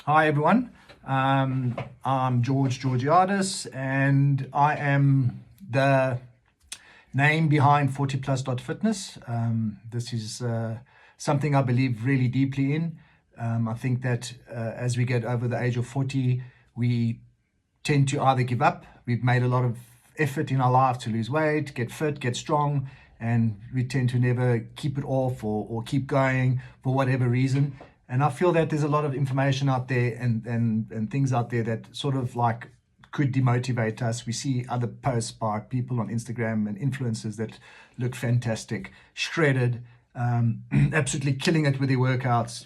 Hi everyone, I'm George Georgiadis and I am the name behind 40plus.fitness. This is something I believe really deeply in. I think that as we get over the age of 40, we tend to either give up. We've made a lot of effort in our life to lose weight, get fit, get strong, and we tend to never keep it off or keep going for whatever reason. And I feel that there's a lot of information out there and things out there that sort of like could demotivate us. We see other posts by people on Instagram and influencers that look fantastic, shredded, absolutely killing it with their workouts,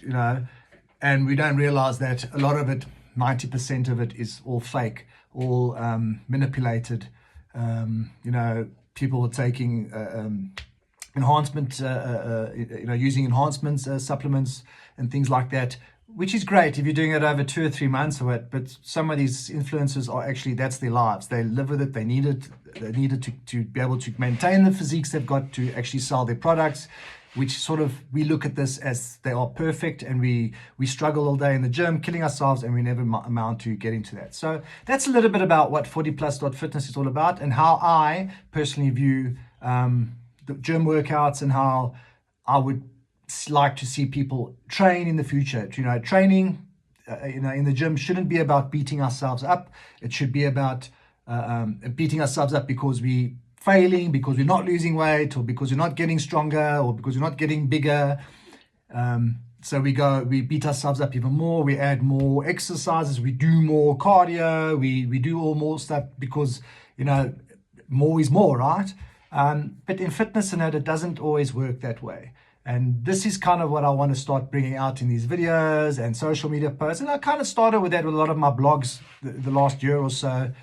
and we don't realize that a lot of it, 90% of it is all fake, all manipulated. People are taking enhancement, using enhancements, supplements and things like that, which is great if you're doing it over 2 or 3 months or what. But some of these influencers are actually, that's their lives. They live with it. They need it. They need it to be able to maintain the physiques they've got to actually sell their products, which sort of, we look at this as they are perfect, and we struggle all day in the gym, killing ourselves, and we never amount to getting to that. So that's a little bit about what 40plus.fitness is all about, and how I personally view the gym workouts, and how I would like to see people train in the future. Training in the gym shouldn't be about beating ourselves up. It should be about beating ourselves up because we failing, because we're not losing weight, or because we're not getting stronger, or because we're not getting bigger. So we beat ourselves up even more. We add more exercises, we do more cardio, we do all more stuff because more is more, right? But in fitness, it doesn't always work that way. And this is kind of what I want to start bringing out in these videos and social media posts. And I kind of started with that with a lot of my blogs the last year or so,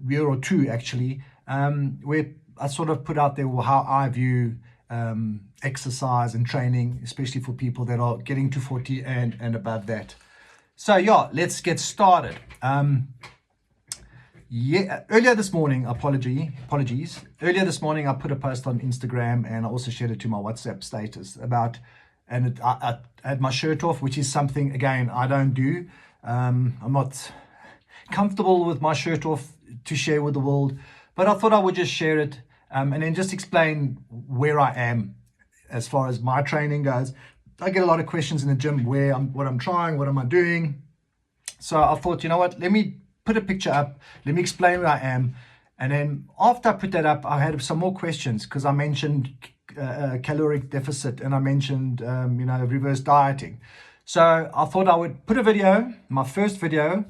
year or two actually, where I sort of put out there how I view exercise and training, especially for people that are getting to 40 and above that. So yeah, let's get started. Earlier this morning, apologies. Earlier this morning, I put a post on Instagram, and I also shared it to my WhatsApp status about, and I had my shirt off, which is something, again, I don't do. I'm not comfortable with my shirt off to share with the world, but I thought I would just share it and then just explain where I am as far as my training goes. I get a lot of questions in the gym, what I'm trying, what am I doing? So I thought, you know what, let me put a picture up, let me explain where I am. And then after I put that up, I had some more questions, because I mentioned caloric deficit, and I mentioned reverse dieting. So I thought I would put a video, my first video,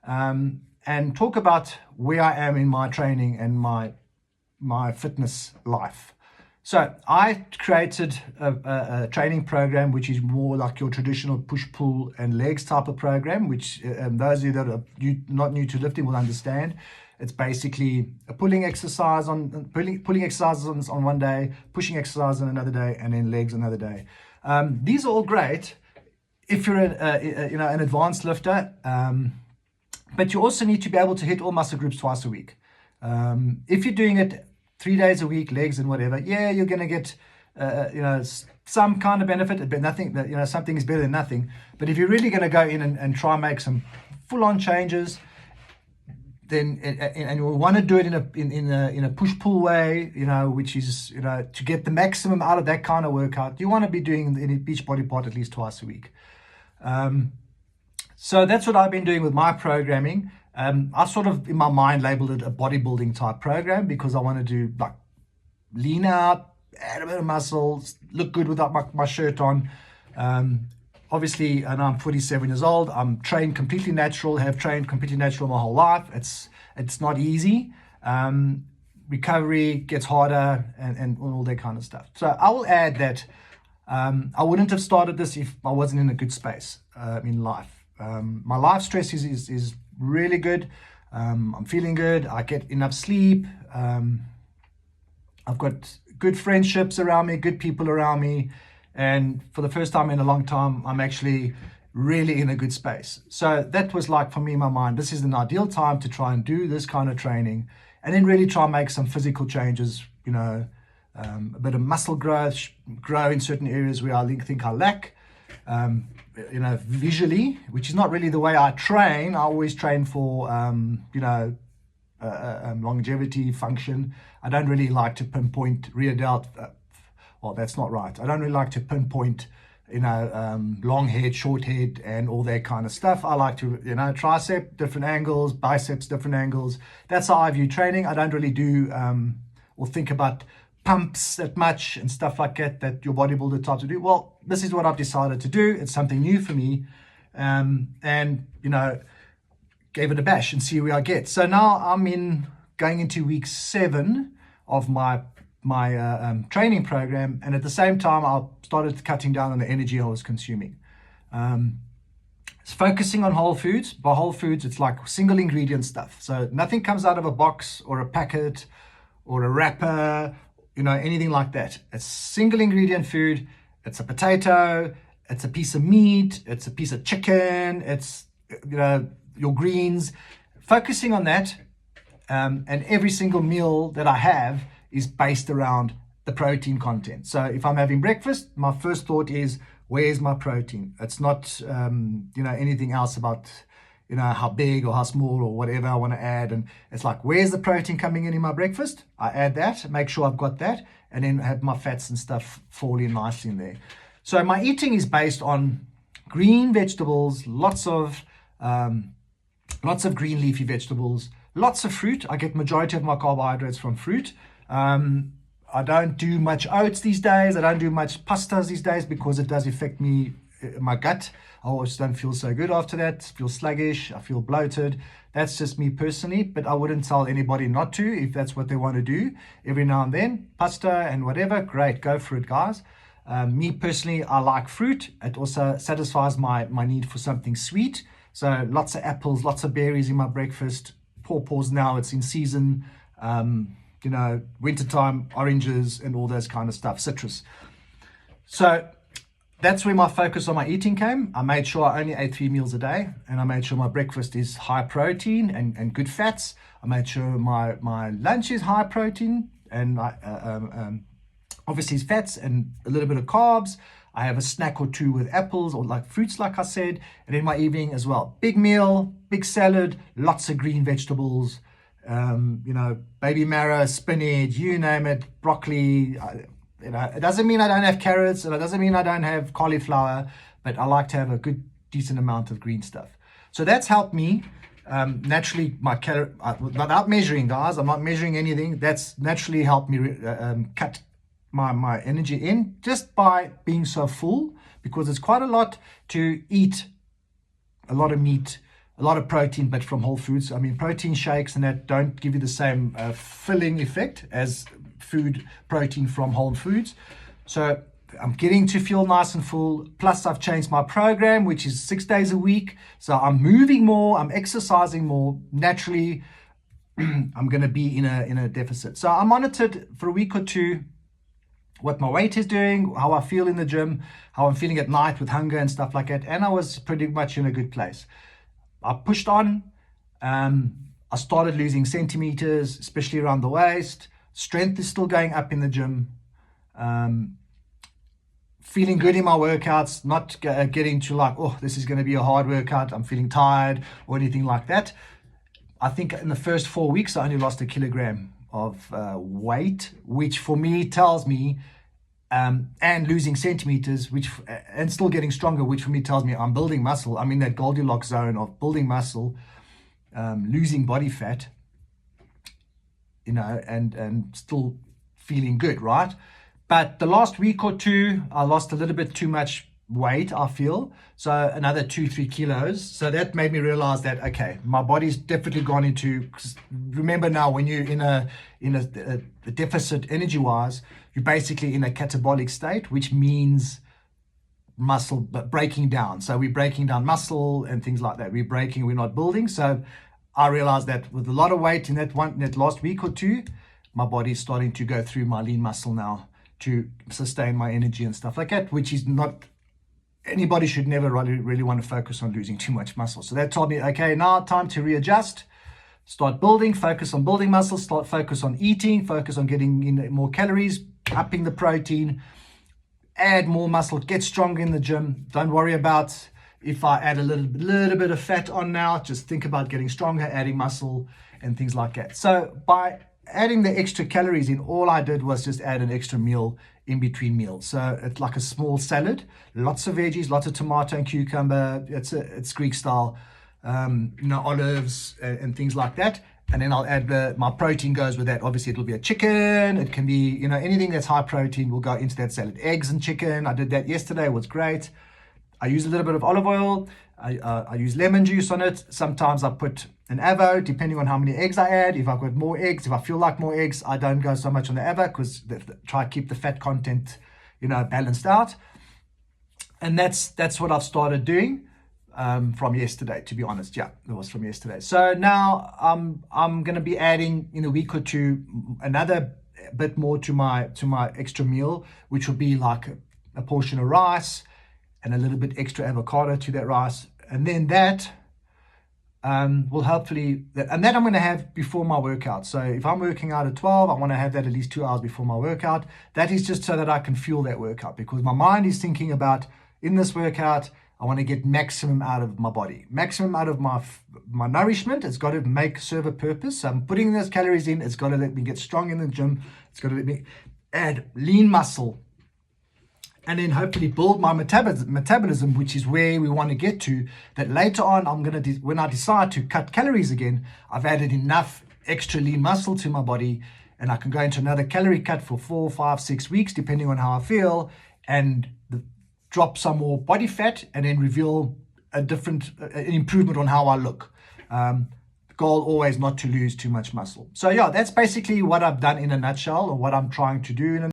and talk about where I am in my training and my fitness life. So I created a training program which is more like your traditional push, pull, and legs type of program, which those of you that are not new to lifting will understand. It's basically a pulling exercises on one day, pushing exercise on another day, and then legs another day. These are all great if you're an advanced lifter, but you also need to be able to hit all muscle groups twice a week. If you're doing it 3 days a week, legs and whatever, you're going to get some kind of benefit, but nothing. Something is better than nothing. But if you're really going to go in and try and make some full-on changes, then and you want to do it in a push-pull way, which is to get the maximum out of that kind of workout, you want to be doing in each body part at least twice a week. So that's what I've been doing with my programming. I sort of, in my mind, labeled it a bodybuilding type program, because I want to do like lean out, add a bit of muscle, look good without my shirt on. Obviously, and I'm 47 years old. I'm trained completely natural, have trained completely natural my whole life. It's not easy. Recovery gets harder and all that kind of stuff. So I will add that I wouldn't have started this if I wasn't in a good space in life. My life stress is really good. I'm feeling good. I get enough sleep. I've got good friendships around me, good people around me. And for the first time in a long time, I'm actually really in a good space. So that was like, for me in my mind, this is an ideal time to try and do this kind of training, and then really try and make some physical changes, a bit of muscle growth, grow in certain areas where I think I lack. visually, which is not really the way I train. I always train for, longevity, function. I don't really like to pinpoint rear delt. Well, that's not right. I don't really like to pinpoint, long head, short head, and all that kind of stuff. I like to, tricep, different angles, biceps, different angles. That's how I view training. I don't really do or think about pumps that much and stuff like that your bodybuilder types to do. Well, this is what I've decided to do. It's something new for me. Gave it a bash and see where I get. So now I'm going into week 7 of my training program, and at the same time I started cutting down on the energy I was consuming. It's focusing on whole foods. By whole foods, it's like single ingredient stuff. So nothing comes out of a box or a packet or a wrapper, anything like that. It's single ingredient food. It's a potato, it's a piece of meat, it's a piece of chicken, it's your greens. Focusing on that, and every single meal that I have is based around the protein content. So if I'm having breakfast, my first thought is, where's my protein? It's not anything else about how big or how small or whatever I want to add. And it's like, where's the protein coming in my breakfast? I add that, make sure I've got that, and then have my fats and stuff fall in nicely in there. So my eating is based on green vegetables, lots of green leafy vegetables, lots of fruit. I get majority of my carbohydrates from fruit. I don't do much oats these days. I don't do much pastas these days because it does affect my gut. I always don't feel so good after that. I feel sluggish. I feel bloated. That's just me personally, but I wouldn't tell anybody not to if that's what they want to do. Every now and then, pasta and whatever, great, go for it, guys. Me personally, I like fruit. It also satisfies my need for something sweet. So lots of apples, lots of berries in my breakfast. Pawpaws now, it's in season. Wintertime, oranges and all those kind of stuff, citrus. So that's where my focus on my eating came. I made sure I only ate 3 meals a day, and I made sure my breakfast is high protein and good fats. I made sure my lunch is high protein and obviously it's fats and a little bit of carbs. I have a snack or two with apples or like fruits, like I said, and in my evening as well. Big meal, big salad, lots of green vegetables, baby marrow, spinach, you name it, broccoli. It doesn't mean I don't have carrots, and it doesn't mean I don't have cauliflower, but I like to have a good, decent amount of green stuff. So that's helped me naturally, my calorie, without measuring, guys, I'm not measuring anything. That's naturally helped me cut my energy in just by being so full, because it's quite a lot to eat, a lot of meat, a lot of protein, but from whole foods. I mean, protein shakes and that don't give you the same filling effect as protein from whole foods. So I'm getting to feel nice and full. Plus I've changed my program, which is 6 days a week. So I'm moving more, I'm exercising more. Naturally, I'm going to be in a deficit. So I monitored for a week or two what my weight is doing, how I feel in the gym, how I'm feeling at night with hunger and stuff like that. And I was pretty much in a good place. I pushed on. I started losing centimeters, especially around the waist. Strength is still going up in the gym. Feeling good in my workouts, not getting to like, oh, this is going to be a hard workout, I'm feeling tired or anything like that. I think in the first 4 weeks, I only lost 1 kilogram of weight, which for me tells me, and losing centimeters, and still getting stronger, which for me tells me I'm building muscle. I'm in that Goldilocks zone of building muscle, losing body fat, and still feeling good, right? But the last week or two, I lost a little bit too much weight, I feel. So another 2-3 kilos. So that made me realize that, okay, my body's definitely gone into, remember now, when you're in a deficit energy wise, you're basically in a catabolic state, which means muscle breaking down. So we're breaking down muscle and things like that. We're not building. So I realized that with a lot of weight in that last week or two, my body's starting to go through my lean muscle now to sustain my energy and stuff like that, which is not, anybody should never really want to focus on losing too much muscle. So that told me, okay, now time to readjust, start building, focus on building muscle, focus on eating, focus on getting in more calories, upping the protein, add more muscle, get stronger in the gym. Don't worry about if I add a little bit of fat on now. Just think about getting stronger, adding muscle and things like that. So by adding the extra calories in, all I did was just add an extra meal in between meals. So it's like a small salad, lots of veggies, lots of tomato and cucumber. It's Greek style, olives and things like that. And then I'll add my protein goes with that. Obviously, it'll be a chicken. It can be, anything that's high protein will go into that salad. Eggs and chicken. I did that yesterday. It was great. I use a little bit of olive oil. I use lemon juice on it. Sometimes I put an avo, depending on how many eggs I add. If I've got more eggs, if I feel like more eggs, I don't go so much on the avo because try to keep the fat content, balanced out. And that's what I've started doing. From yesterday, to be honest. Yeah, it was from yesterday. So now I'm going to be adding in a week or two another bit more to my extra meal, which will be like a portion of rice and a little bit extra avocado to that rice, and then that will hopefully, and that I'm going to have before my workout. So if I'm working out at 12, I want to have that at least 2 hours before my workout. That is just so that I can fuel that workout, because my mind is thinking about, in this workout, I want to get maximum out of my body, maximum out of my nourishment. It's got to serve a purpose. So I'm putting those calories in. It's got to let me get strong in the gym. It's got to let me add lean muscle, and then hopefully build my metabolism, which is where we want to get to. That later on, when I decide to cut calories again, I've added enough extra lean muscle to my body, and I can go into another calorie cut for 4, 5, 6 weeks, depending on how I feel, and drop some more body fat, and then reveal an improvement on how I look. The goal always not to lose too much muscle. So yeah, that's basically what I've done in a nutshell, or what I'm trying to do in a